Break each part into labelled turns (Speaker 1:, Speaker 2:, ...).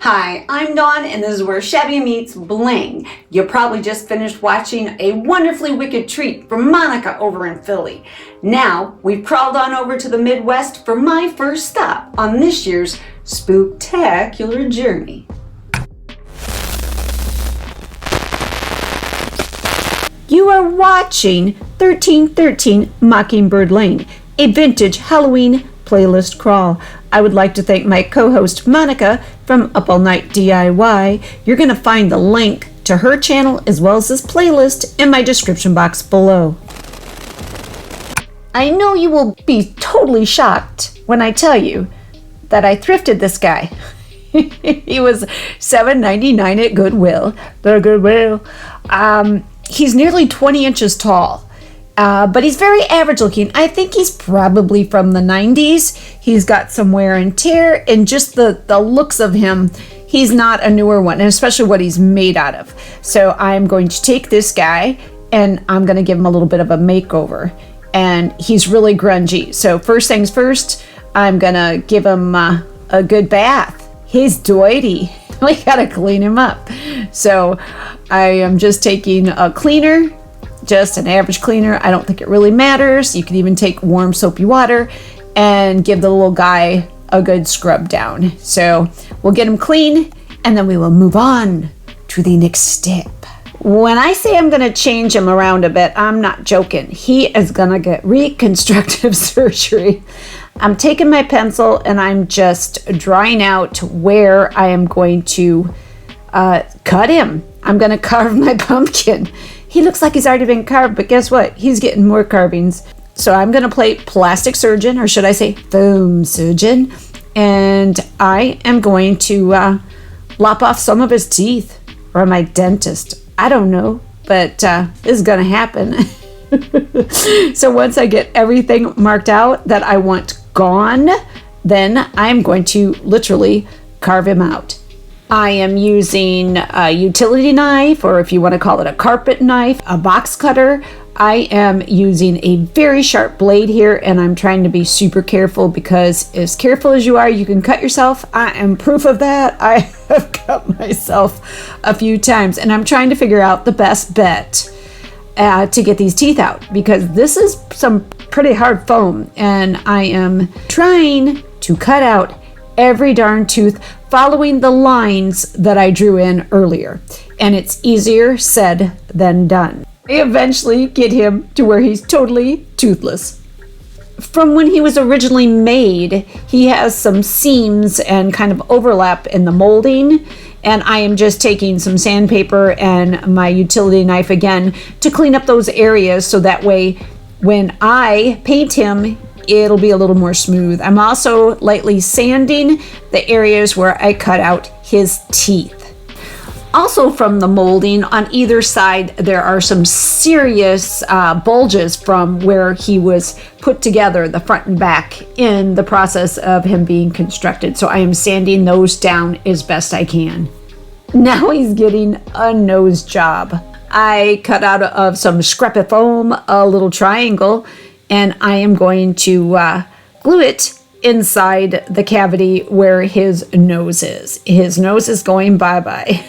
Speaker 1: Hi, I'm Dawn, and this is where Shabby meets Bling. You probably just finished watching a wonderfully wicked treat from Monica over in Philly. Now, we've crawled on over to the Midwest for my first stop on this year's spooktacular journey. You are watching 1313 Mockingbird Lane, a vintage Halloween playlist crawl. I would like to thank my co-host Monica from Up All Night DIY. You're going to find the link to her channel as well as this playlist in my description box below. I know you will be totally shocked when I tell you that I thrifted this guy. He was $7.99 at Goodwill. The Goodwill. He's nearly 20 inches tall. But he's very average looking. I think he's probably from the 90s. He's got some wear and tear, and just the looks of him, he's not a newer one, and especially what he's made out of. So I'm going to take this guy, and I'm going to give him a little bit of a makeover. And he's really grungy. So first things first, I'm going to give him a good bath. He's doity. We got to clean him up. So I am just taking a cleaner. Just an average cleaner. I don't think it really matters. You can even take warm soapy water and give the little guy a good scrub down. So we'll get him clean and then we will move on to the next step. When I say I'm going to change him around a bit, I'm not joking. He is going to get reconstructive surgery. I'm taking my pencil and I'm just drawing out where I am going to cut him. I'm going to carve my pumpkin. He looks like he's already been carved, but guess what? He's getting more carvings. So I'm going to play plastic surgeon, or should I say foam surgeon, and I am going to lop off some of his teeth, or my dentist. I don't know, but this is going to happen. So once I get everything marked out that I want gone, then I'm going to literally carve him out. I am using a utility knife, or if you want to call it a carpet knife, a box cutter. I am using a very sharp blade here, and I'm trying to be super careful because as careful as you are, you can cut yourself. I am proof of that. I have cut myself a few times, and I'm trying to figure out the best bet to get these teeth out, because this is some pretty hard foam, and I am trying to cut out every darn tooth following the lines that I drew in earlier. And it's easier said than done. I eventually get him to where he's totally toothless. From when he was originally made, he has some seams and kind of overlap in the molding. And I am just taking some sandpaper and my utility knife again to clean up those areas so that way when I paint him, it'll be a little more smooth. I'm also lightly sanding the areas where I cut out his teeth. Also from the molding on either side, there are some serious bulges from where he was put together, the front and back, in the process of him being constructed. So I am sanding those down as best I can. Now he's getting a nose job. I cut out of some scrap of foam a little triangle, and I am going to glue it inside the cavity where his nose is. His nose is going bye-bye.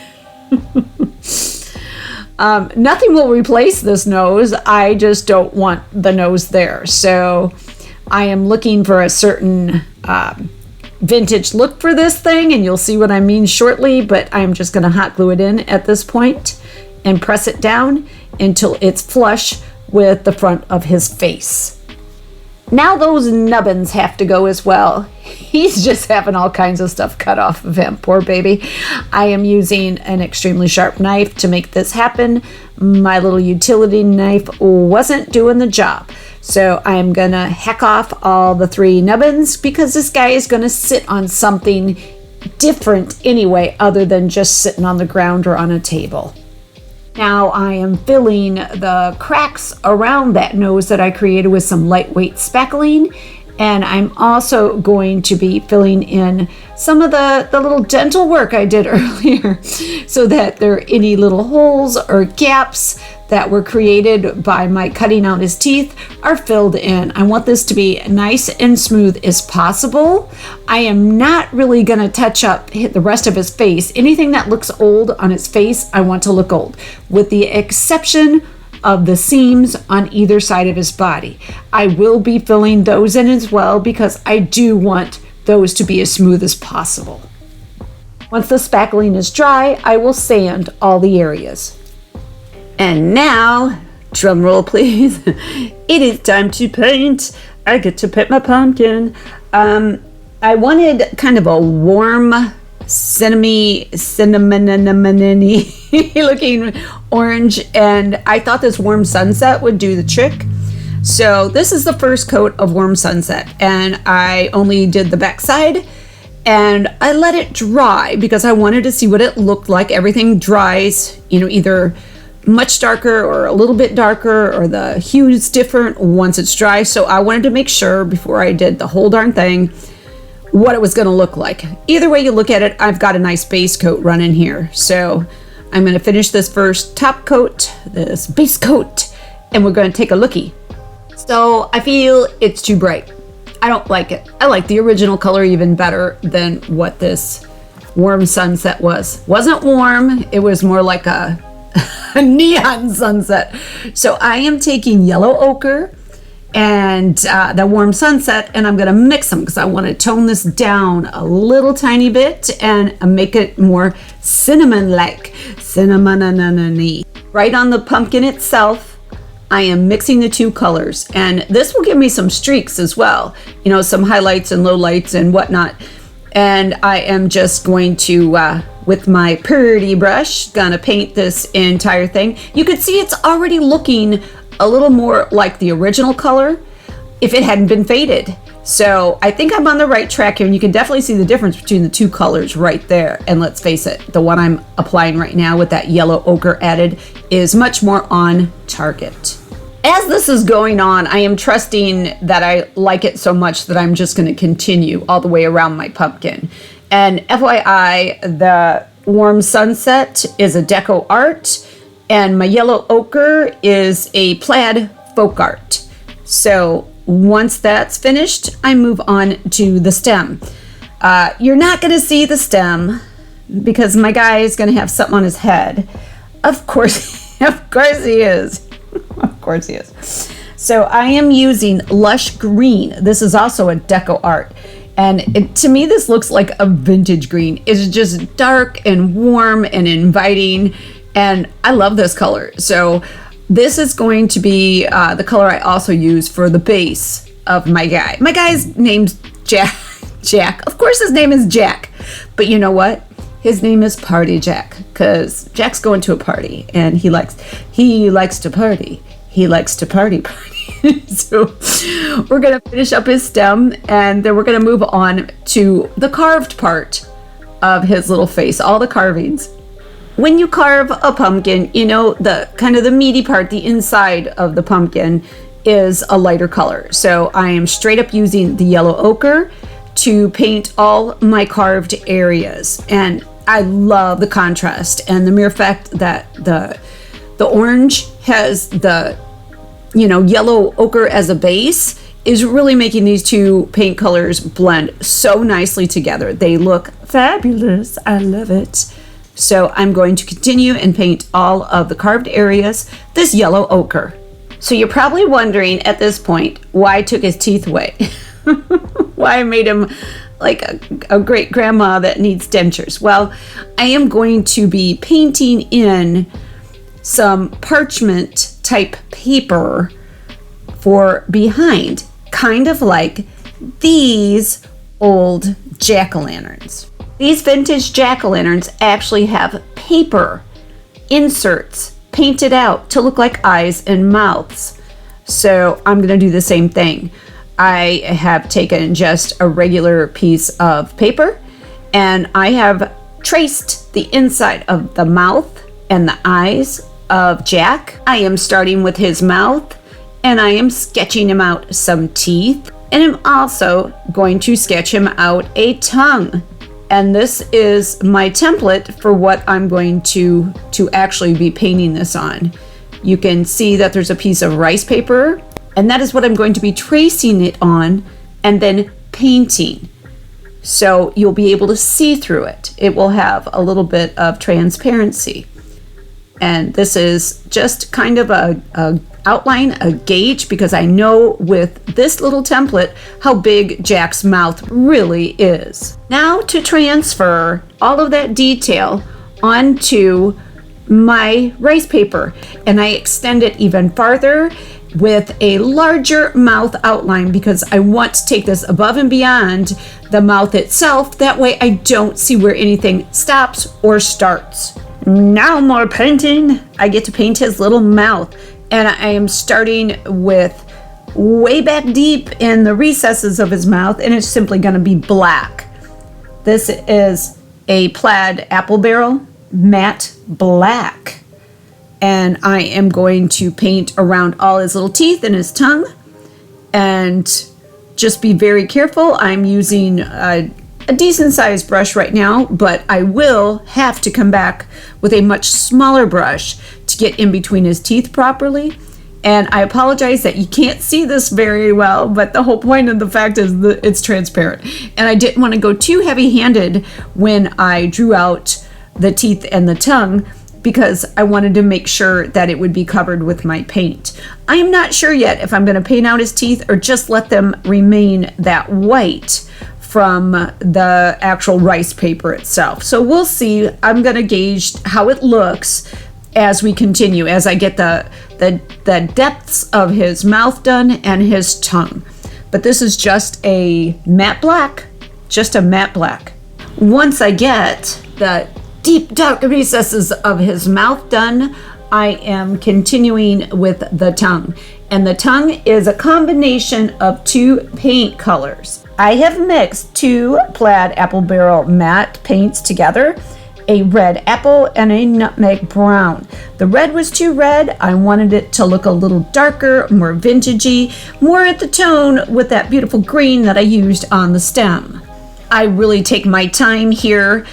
Speaker 1: Nothing will replace this nose. I just don't want the nose there. So I am looking for a certain vintage look for this thing, and you'll see what I mean shortly, but I'm just going to hot glue it in at this point and press it down until it's flush with the front of his face. Now those nubbins have to go as well. He's just having all kinds of stuff cut off of him, poor baby. I am using an extremely sharp knife to make this happen. My little utility knife wasn't doing the job. So I'm gonna hack off all the 3 nubbins because this guy is gonna sit on something different anyway, other than just sitting on the ground or on a table. Now I am filling the cracks around that nose that I created with some lightweight spackling, and I'm also going to be filling in some of the little dental work I did earlier so that there are any little holes or gaps that were created by my cutting out his teeth are filled in. I want this to be nice and smooth as possible. I am not really going to touch up the rest of his face. Anything that looks old on his face, I want to look old, with the exception of the seams on either side of his body. I will be filling those in as well because I do want those to be as smooth as possible. Once the spackling is dry, I will sand all the areas. And now, drum roll please, it is time to paint. I get to paint my pumpkin. I wanted kind of a warm, cinnamony looking orange, and I thought this warm sunset would do the trick. So this is the first coat of warm sunset, and I only did the back side, and I let it dry because I wanted to see what it looked like. Everything dries, either much darker or a little bit darker, or the hue is different once it's dry. So I wanted to make sure before I did the whole darn thing what it was going to look like. Either way you look at it, I've got a nice base coat running here. So I'm going to finish this first top coat, this base coat, and we're going to take a lookie. So I feel it's too bright. I don't like it. I like the original color even better than what this warm sunset was. Wasn't warm, it was more like a neon sunset. So I am taking yellow ochre and the warm sunset, and I'm going to mix them because I want to tone this down a little tiny bit and make it more cinnamon-like. Cinnamon-y. Right on the pumpkin itself, I am mixing the two colors, and this will give me some streaks as well, some highlights and lowlights and whatnot. And I am just going to with my pretty brush, gonna paint this entire thing. You can see it's already looking a little more like the original color if it hadn't been faded. So I think I'm on the right track here, and you can definitely see the difference between the two colors right there. And let's face it, the one I'm applying right now with that yellow ochre added is much more on target. As this is going on, I am trusting that I like it so much that I'm just going to continue all the way around my pumpkin. And FYI, the warm sunset is a deco art, and my yellow ochre is a plaid folk art. So once that's finished, I move on to the stem. You're not going to see the stem because my guy is going to have something on his head. Of course he is. Of course he is. So I am using Lush Green. This is also a deco art. And to me, this looks like a vintage green. It's just dark and warm and inviting. And I love this color. So this is going to be the color I also use for the base of my guy. My guy's name's Jack. Of course his name is Jack. But you know what? His name is Party Jack, because Jack's going to a party and he likes to party. He likes to party. So we're going to finish up his stem, and then we're going to move on to the carved part of his little face, all the carvings. When you carve a pumpkin, the kind of the meaty part, the inside of the pumpkin is a lighter color. So I am straight up using the yellow ochre to paint all my carved areas. And I love the contrast and the mere fact that the orange has the yellow ochre as a base is really making these two paint colors blend so nicely together. They look fabulous. I love it. So I'm going to continue and paint all of the carved areas this yellow ochre. So you're probably wondering at this point why I took his teeth away. Why I made him like a great grandma that needs dentures. Well, I am going to be painting in some parchment type paper for behind, kind of like these old jack-o'-lanterns. These vintage jack-o'-lanterns actually have paper inserts painted out to look like eyes and mouths. So I'm going to do the same thing. I have taken just a regular piece of paper, and I have traced the inside of the mouth and the eyes of Jack. I am starting with his mouth, and I am sketching him out some teeth, and I'm also going to sketch him out a tongue. And this is my template for what I'm going to actually be painting this on. You can see that there's a piece of rice paper, and that is what I'm going to be tracing it on and then painting. So you'll be able to see through it. It will have a little bit of transparency. And this is just kind of a outline, a gauge, because I know with this little template how big Jack's mouth really is. Now to transfer all of that detail onto my rice paper, and I extend it even farther with a larger mouth outline because I want to take this above and beyond the mouth itself. That way I don't see where anything stops or starts. Now more painting. I get to paint his little mouth, and I am starting with way back deep in the recesses of his mouth, and it's simply going to be black. This is a plaid apple barrel matte black, and I am going to paint around all his little teeth and his tongue, and just be very careful. I'm using a decent sized brush right now, but I will have to come back with a much smaller brush to get in between his teeth properly. And I apologize that you can't see this very well, but the whole point of the fact is that it's transparent. And I didn't want to go too heavy-handed when I drew out the teeth and the tongue, because I wanted to make sure that it would be covered with my paint. I am not sure yet if I'm going to paint out his teeth or just let them remain that white from the actual rice paper itself. So we'll see. I'm going to gauge how it looks as we continue, as I get the depths of his mouth done and his tongue. But this is just a matte black, just a matte black. Once I get the deep dark recesses of his mouth done, I am continuing with the tongue. And the tongue is a combination of two paint colors. I have mixed two plaid apple barrel matte paints together, a red apple and a nutmeg brown. The red was too red. I wanted it to look a little darker, more vintagey, more at the tone with that beautiful green that I used on the stem. I really take my time here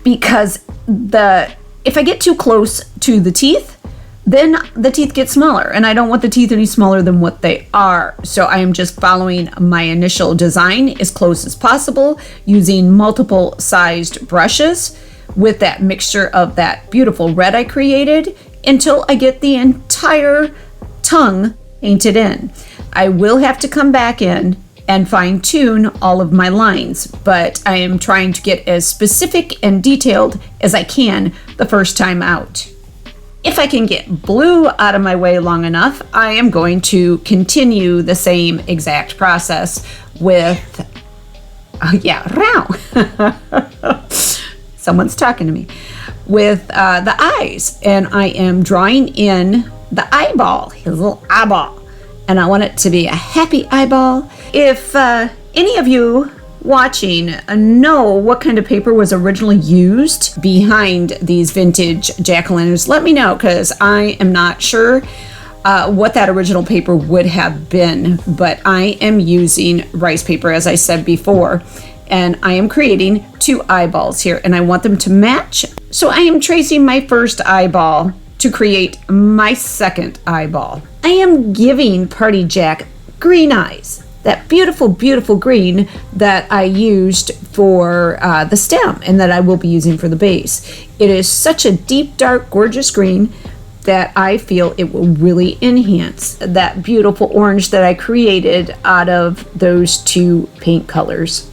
Speaker 1: because if I get too close to the teeth, then the teeth get smaller, and I don't want the teeth any smaller than what they are. So I am just following my initial design as close as possible, using multiple sized brushes with that mixture of that beautiful red I created until I get the entire tongue painted in. I will have to come back in and fine-tune all of my lines, but I am trying to get as specific and detailed as I can the first time out. If I can get blue out of my way long enough, I am going to continue the same exact process with, someone's talking to me, with the eyes. And I am drawing in the eyeball, his little eyeball. And I want it to be a happy eyeball. If any of you watching know what kind of paper was originally used behind these vintage jack-o'-lanterns, let me know, because I am not sure what that original paper would have been. But I am using rice paper, as I said before, and I am creating two eyeballs here, and I want them to match. So I am tracing my first eyeball to create my second eyeball. I am giving Party Jack green eyes, that beautiful, beautiful green that I used for the stem and that I will be using for the base. It is such a deep, dark, gorgeous green that I feel it will really enhance that beautiful orange that I created out of those two paint colors.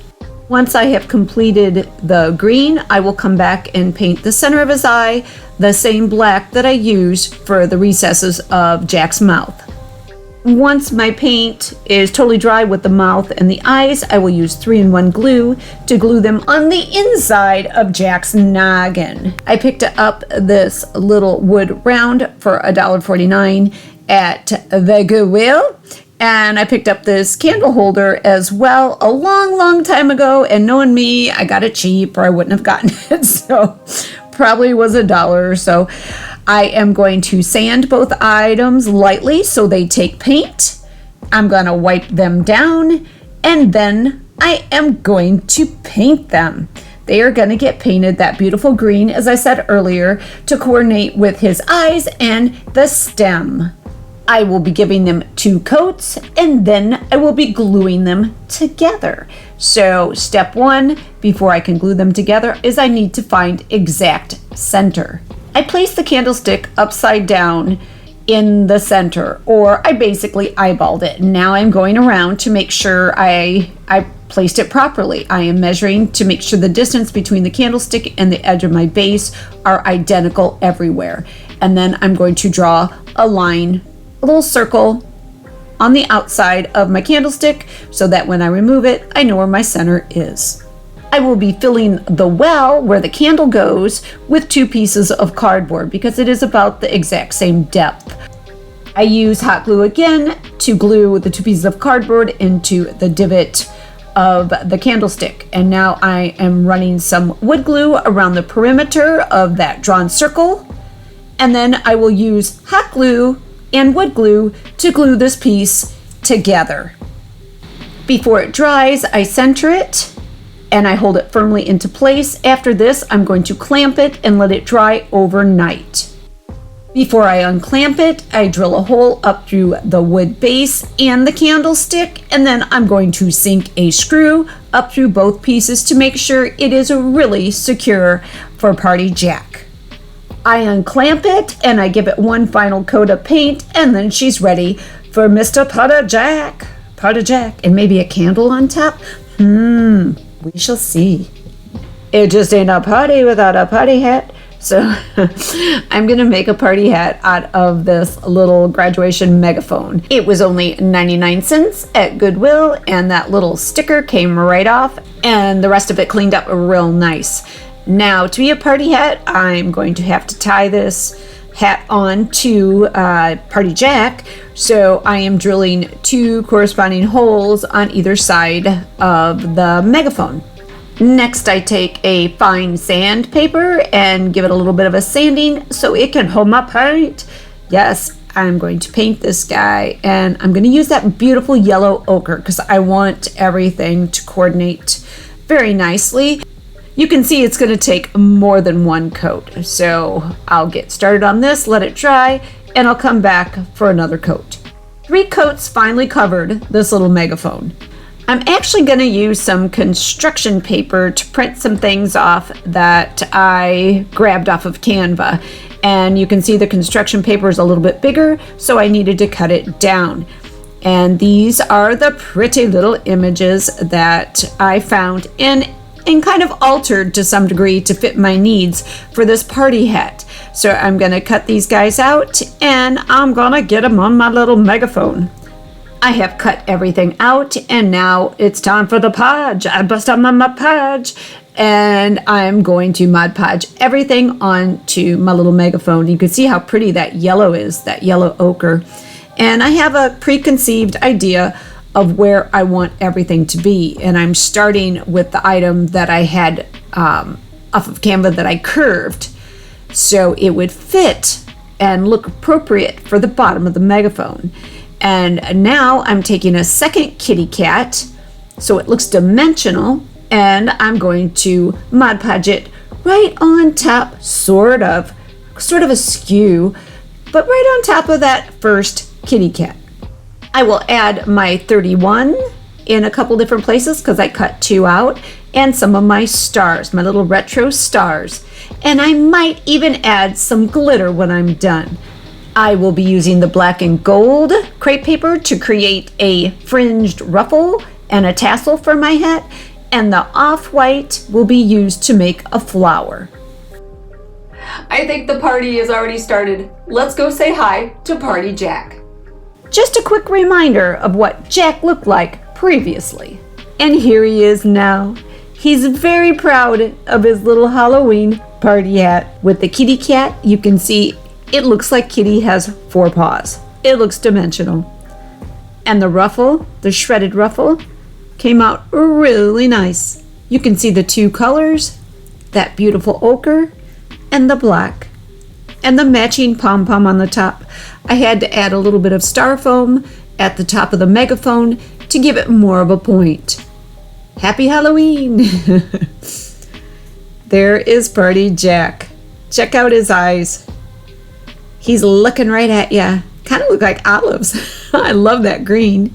Speaker 1: Once I have completed the green, I will come back and paint the center of his eye, the same black that I used for the recesses of Jack's mouth. Once my paint is totally dry with the mouth and the eyes, I will use 3-in-1 glue to glue them on the inside of Jack's noggin. I picked up this little wood round for $1.49 at the Goodwill. And I picked up this candle holder as well a long, long time ago. And knowing me, I got it cheap or I wouldn't have gotten it. So probably was $1 or so. I am going to sand both items lightly so they take paint. I'm going to wipe them down, and then I am going to paint them. They are going to get painted that beautiful green, as I said earlier, to coordinate with his eyes and the stem. I will be giving them 2 coats, and then I will be gluing them together. So step 1, before I can glue them together, is I need to find exact center. I place the candlestick upside down in the center, or I basically eyeballed it. Now I'm going around to make sure I placed it properly. I am measuring to make sure the distance between the candlestick and the edge of my base are identical everywhere. And then I'm going to draw a line, a little circle on the outside of my candlestick so that when I remove it, I know where my center is. I will be filling the well where the candle goes with 2 pieces of cardboard because it is about the exact same depth. I use hot glue again to glue the 2 pieces of cardboard into the divot of the candlestick. And now I am running some wood glue around the perimeter of that drawn circle. And then I will use hot glue and wood glue to glue this piece together. Before it dries, I center it and I hold it firmly into place. After this, I'm going to clamp it and let it dry overnight. Before I unclamp it, I drill a hole up through the wood base and the candlestick, and then I'm going to sink a screw up through both pieces to make sure it is really secure for Party Jack. I unclamp it and I give it one final coat of paint, and then she's ready for Mr. Party Jack. Party Jack, and maybe a candle on top? We shall see. It just ain't a party without a party hat. So I'm going to make a party hat out of this little graduation megaphone. It was only 99 cents at Goodwill, and that little sticker came right off, and the rest of it cleaned up real nice. Now, to be a party hat, I'm going to have to tie this hat on to Party Jack. So I am drilling 2 corresponding holes on either side of the megaphone. Next, I take a fine sandpaper and give it a little bit of a sanding so it can hold my paint. Yes, I'm going to paint this guy, and I'm going to use that beautiful yellow ochre because I want everything to coordinate very nicely. You can see it's going to take more than 1 coat. So I'll get started on this, let it dry, and I'll come back for another coat. 3 coats finally covered this little megaphone. I'm actually going to use some construction paper to print some things off that I grabbed off of Canva. And you can see the construction paper is a little bit bigger, so I needed to cut it down. And these are the pretty little images that I found and kind of altered to some degree to fit my needs for this party hat. So I'm going to cut these guys out and I'm going to get them on my little megaphone. I have cut everything out, and now it's time for the podge. I bust out my Mod Podge, and I'm going to Mod Podge everything onto my little megaphone. You can see how pretty that yellow is, that yellow ochre. And I have a preconceived idea of where I want everything to be. And I'm starting with the item that I had off of Canva that I curved, so it would fit and look appropriate for the bottom of the megaphone. And now I'm taking a second kitty cat so it looks dimensional, and I'm going to Mod Podge it right on top, sort of askew, but right on top of that first kitty cat. I will add my 31 in a couple different places because I cut 2 out, and some of my stars, my little retro stars. And I might even add some glitter when I'm done. I will be using the black and gold crepe paper to create a fringed ruffle and a tassel for my hat, and the off-white will be used to make a flower. I think the party has already started. Let's go say hi to Party Jack. Just a quick reminder of what Jack looked like previously. And here he is now. He's very proud of his little Halloween party hat. With the kitty cat, you can see it looks like Kitty has 4 paws. It looks dimensional. And the ruffle, the shredded ruffle, came out really nice. You can see the 2 colors, that beautiful ochre and the black, and the matching pom-pom on the top. I had to add a little bit of styrofoam at the top of the megaphone to give it more of a point. Happy Halloween! There is Party Jack. Check out his eyes. He's looking right at you. Kind of look like olives. I love that green.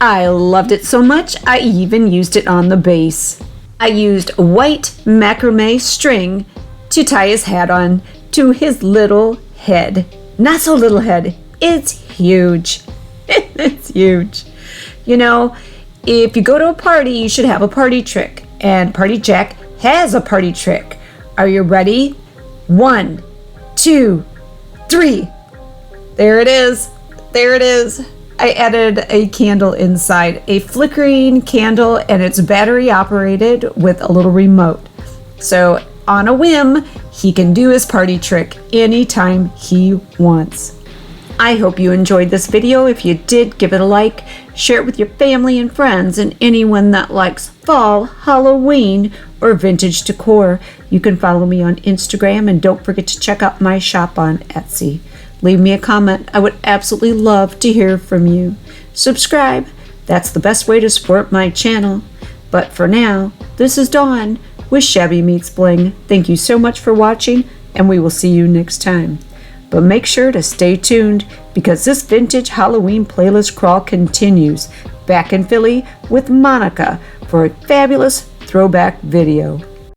Speaker 1: I loved it so much, I even used it on the base. I used white macrame string to tie his hat on to his little head. Not so little head. It's huge. It's huge. You know, if you go to a party, you should have a party trick. And Party Jack has a party trick. Are you ready? 1, 2, 3. There it is. There it is. I added a candle inside, a flickering candle, and it's battery operated with a little remote. So on a whim, he can do his party trick anytime he wants. I hope you enjoyed this video. If you did, give it a like, share it with your family and friends, and anyone that likes fall, Halloween, or vintage decor. You can follow me on Instagram, and don't forget to check out my shop on Etsy. Leave me a comment. I would absolutely love to hear from you. Subscribe. That's the best way to support my channel. But for now, this is Dawn with Shabby Meets Bling. Thank you so much for watching, and we will see you next time. But make sure to stay tuned, because this vintage Halloween playlist crawl continues back in Philly with Monica for a fabulous throwback video.